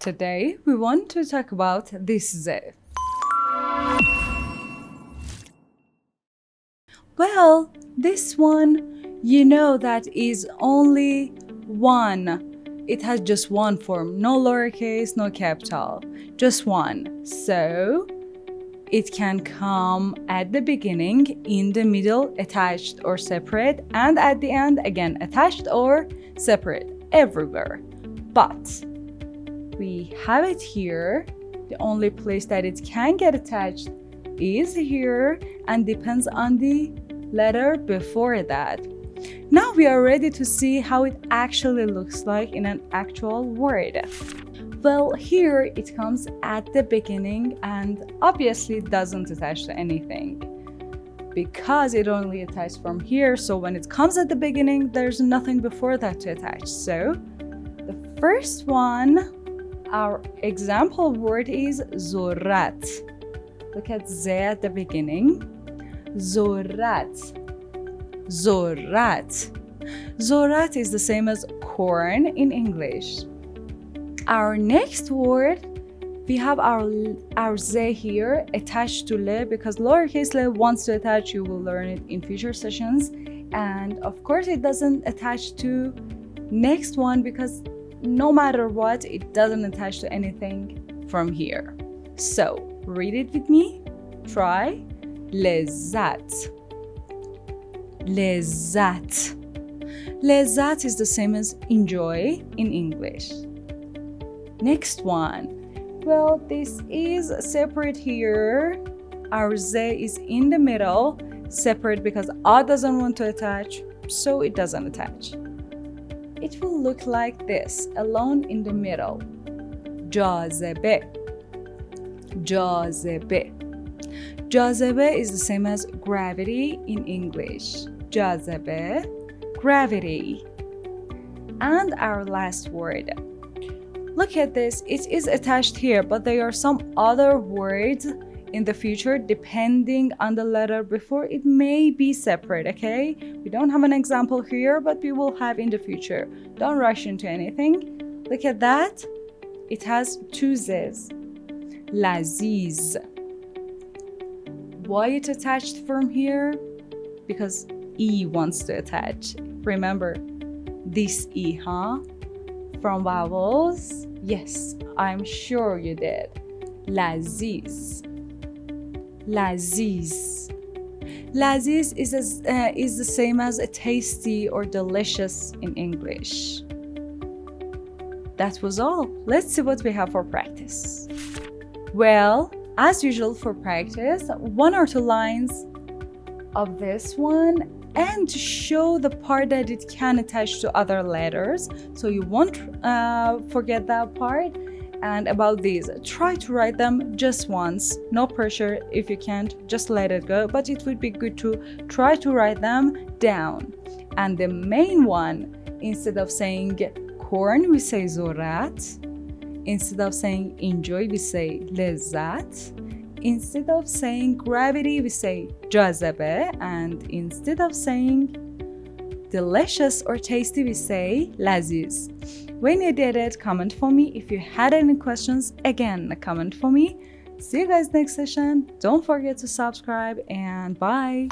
Today we want to talk about this Z. Well, this one, you know that is only one. It has just one form, no lowercase, no capital, just one. So it can come at the beginning, in the middle, attached or separate, and at the end, again, attached or separate, everywhere. But we have it here. The only place that it can get attached is here and depends on the letter before that. Now we are ready to see how it actually looks like in an actual word. Well, here it comes at the beginning and obviously doesn't attach to anything because it only attaches from here. So when it comes at the beginning, there's nothing before that to attach. So the first one, our example word is zorat. Look at Z at the beginning. Zorat. Zorat. Zorat is the same as corn in English. Our next word, we have our Z here attached to le because lowercase le wants to attach. You will learn it in future sessions. And of course it doesn't attach to next one because no matter what, it doesn't attach to anything from here. So read it with me. Try. لذت. لذت. لذت is the same as enjoy in English. Next one. Well, this is separate here. Our Z is in the middle, separate because A doesn't want to attach, so it doesn't attach. It will look like this, alone in the middle. جاذبه. جاذبه. جاذبه is the same as gravity in English. جاذبه, gravity. And our last word. Look at this, it is attached here, but there are some other words in the future depending on the letter before. It may be separate, okay? We don't have an example here, but we will have in the future. Don't rush into anything. Look at that. It has two Z's. لذیذ. Why it attached from here? Because E wants to attach. Remember this E, huh? From vowels? Yes, I'm sure you did. لذیذ. لذیذ. لذیذ is the same as a tasty or delicious in English. That was all. Let's see what we have for practice. Well, as usual for practice, 1 or 2 lines of this one and to show the part that it can attach to other letters, so you won't forget that part. And about these, try to write them just once. No pressure. If you can't, just let it go, but it would be good to try to write them down. And the main one, instead of saying corn, we say zorat. Instead of saying enjoy, we say لذت. Instead of saying gravity, we say جاذبه. And instead of saying delicious or tasty, we say لذیذ. When you did it, comment for me. If you had any questions, again, comment for me. See you guys next session. Don't forget to subscribe and bye.